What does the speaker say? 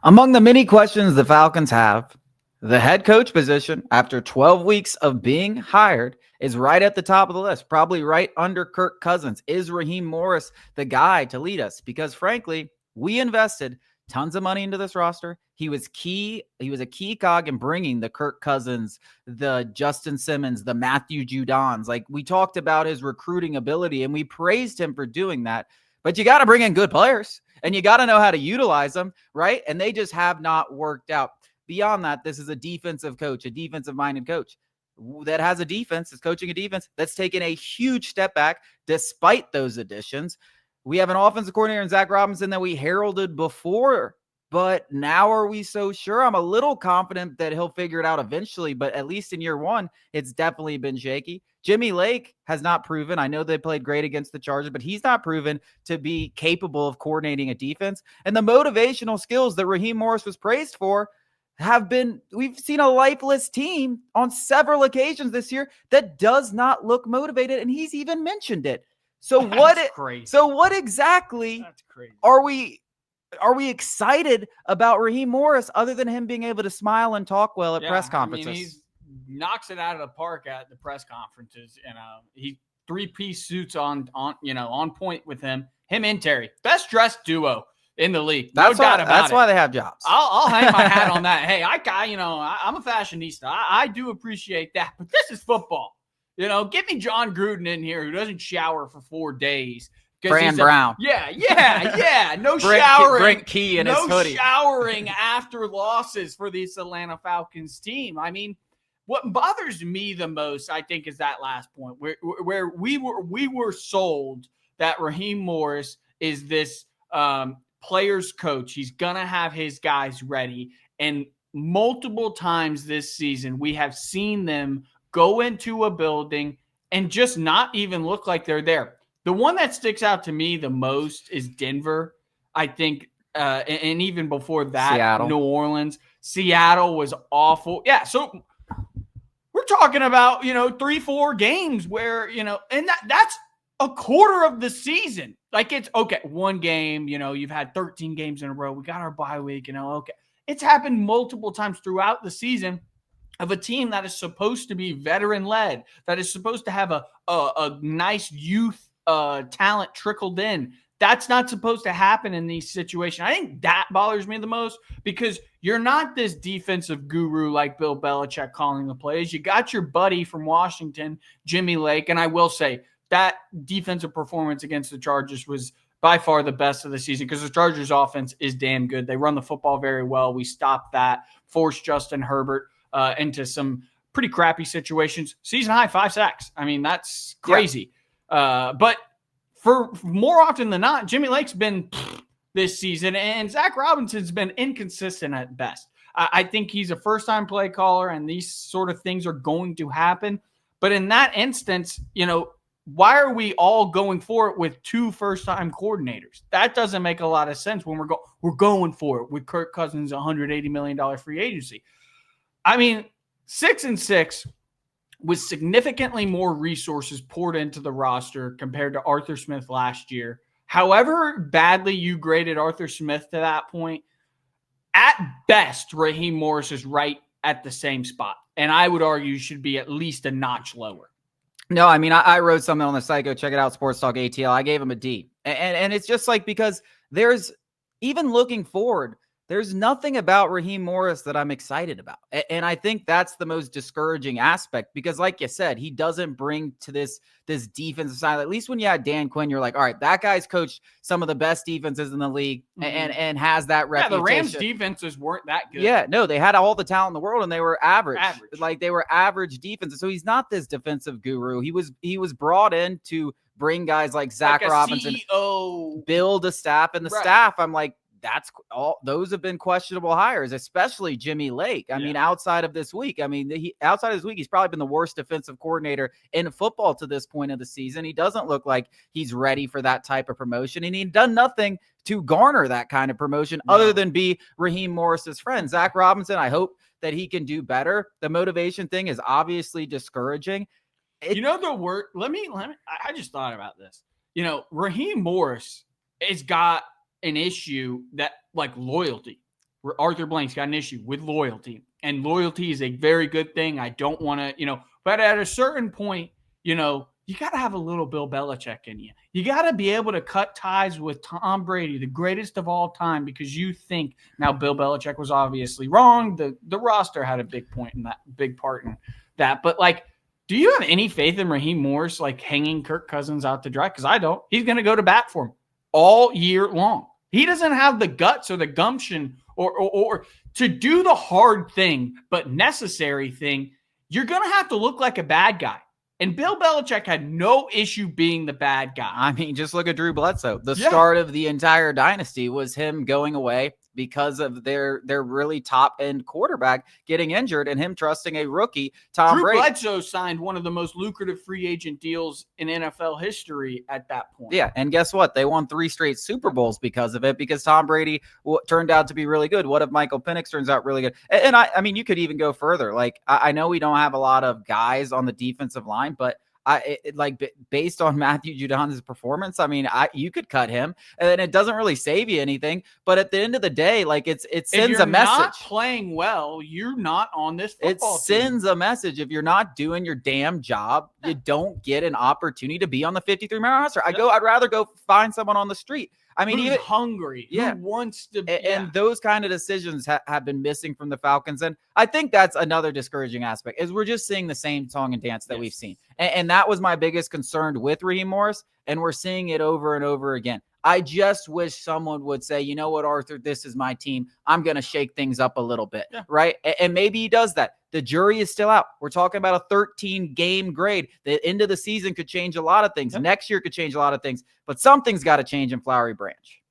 Among the many questions the Falcons have, the head coach position, after 12 weeks of being hired, is right at the top of the list, probably right under Kirk Cousins. Is Raheem Morris the guy to lead us? Because frankly, we invested tons of money into this roster. He was key. He was a key cog in bringing the Kirk Cousins, the Justin Simmons, the Matthew Judons. Like, we talked about his recruiting ability and we praised him for doing that. But you got to bring in good players and you got to know how to utilize them, right? And they just have not worked out. Beyond that, this is a defensive coach, a defensive-minded coach that has a defense, is coaching a defense that's taken a huge step back despite those additions. We have an offensive coordinator in Zach Robinson that we heralded before, but now are we so sure? I'm a little confident that he'll figure it out eventually, but at least in year one, it's definitely been shaky. Jimmy Lake has not proven. I know they played great against the Chargers, but he's not proven to be capable of coordinating a defense. And the motivational skills that Raheem Morris was praised for we've seen a lifeless team on several occasions this year that does not look motivated, and he's even mentioned it. So what exactly are we excited about Raheem Morris other than him being able to smile and talk well at press conferences? I mean, he knocks it out of the park at the press conferences, and he three-piece suits on point with him and Terry, best dressed duo in the league. That's why they have jobs. I'll hang my hat on that. Hey, I'm a fashionista. I do appreciate that, but this is football. Get me John Gruden in here who doesn't shower for 4 days. Fran Brown. Yeah. No showering. Brent Key in his hoodie. No showering after losses for this Atlanta Falcons team. I mean, what bothers me the most, I think, is that last point where we were sold that Raheem Morris is this players coach. He's gonna have his guys ready, and multiple times this season we have seen them go into a building and just not even look like they're there. The one that sticks out to me the most is Denver, I think, and even before that, Seattle. New Orleans. Seattle was awful. Yeah, so we're talking about 3-4 games where and that's a quarter of the season. Like, it's okay, one game, you've had 13 games in a row. We got our bye week, okay. It's happened multiple times throughout the season of a team that is supposed to be veteran-led, that is supposed to have a nice youth talent trickled in. That's not supposed to happen in these situations. I think that bothers me the most because you're not this defensive guru like Bill Belichick calling the plays. You got your buddy from Washington, Jimmy Lake, and I will say, that defensive performance against the Chargers was by far the best of the season because the Chargers offense is damn good. They run the football very well. We stopped that, forced Justin Herbert into some pretty crappy situations. Season high, 5 sacks. I mean, that's crazy. Yeah. But for more often than not, Jimmy Lake's been this season, and Zach Robinson's been inconsistent at best. I think he's a first-time play caller, and these sort of things are going to happen. But in that instance, why are we all going for it with 2 first-time coordinators? That doesn't make a lot of sense when we're going for it with Kirk Cousins' $180 million free agency. I mean, 6-6 with significantly more resources poured into the roster compared to Arthur Smith last year. However badly you graded Arthur Smith to that point, at best, Raheem Morris is right at the same spot. And I would argue should be at least a notch lower. No, I mean, I wrote something on the site. Go check it out, Sports Talk ATL. I gave him a D. And it's just like, because there's, even looking forward, there's nothing about Raheem Morris that I'm excited about. And I think that's the most discouraging aspect because, like you said, he doesn't bring to this defensive side. At least when you had Dan Quinn, you're like, all right, that guy's coached some of the best defenses in the league and has that reputation. Yeah, the Rams defenses weren't that good. Yeah, no, they had all the talent in the world and they were average. Like, they were average defenses. So he's not this defensive guru. He was brought in to bring guys like Zach Robinson, CEO. Build a staff, and the staff, I'm like, that's all. Those have been questionable hires, especially Jimmy Lake. I mean, outside of this week, he's probably been the worst defensive coordinator in football to this point of the season. He doesn't look like he's ready for that type of promotion, and he's done nothing to garner that kind of promotion other than be Raheem Morris's friend. Zach Robinson, I hope that he can do better. The motivation thing is obviously discouraging. The word, I just thought about this. Raheem Morris has got an issue that, like, loyalty. Arthur Blank's got an issue with loyalty, and loyalty is a very good thing. I don't want to, but at a certain point, you got to have a little Bill Belichick in you. You got to be able to cut ties with Tom Brady, the greatest of all time, because you think now Bill Belichick was obviously wrong. The roster had a big part in that. But like, do you have any faith in Raheem Morris like hanging Kirk Cousins out to dry? Because I don't. He's going to go to bat for him all year long. He doesn't have the guts or the gumption or to do the hard thing, but necessary thing. You're going to have to look like a bad guy. And Bill Belichick had no issue being the bad guy. I mean, just look at Drew Bledsoe. The start of the entire dynasty was him going away because of their really top-end quarterback getting injured and him trusting a rookie, Tom Brady. Drew Bledsoe signed one of the most lucrative free agent deals in NFL history at that point. Yeah, and guess what? They won 3 straight Super Bowls because of it, because Tom Brady turned out to be really good. What if Michael Penix turns out really good? And I mean, you could even go further. Like, I know we don't have a lot of guys on the defensive line, but based on Matthew Judon's performance, I mean, you could cut him, and it doesn't really save you anything. But at the end of the day, like it sends a message. If you're not playing well, you're not on this football team. It sends a message. If you're not doing your damn job, you don't get an opportunity to be on the 53-man roster. I'd rather go find someone on the street. I mean, who's hungry, who wants to be. And those kind of decisions have been missing from the Falcons. And I think that's another discouraging aspect, is we're just seeing the same song and dance that we've seen. And that was my biggest concern with Raheem Morris. And we're seeing it over and over again. I just wish someone would say, you know what, Arthur, this is my team. I'm going to shake things up a little bit, right? And maybe he does that. The jury is still out. We're talking about a 13-game grade. The end of the season could change a lot of things. Next year could change a lot of things. But something's got to change in Flowery Branch.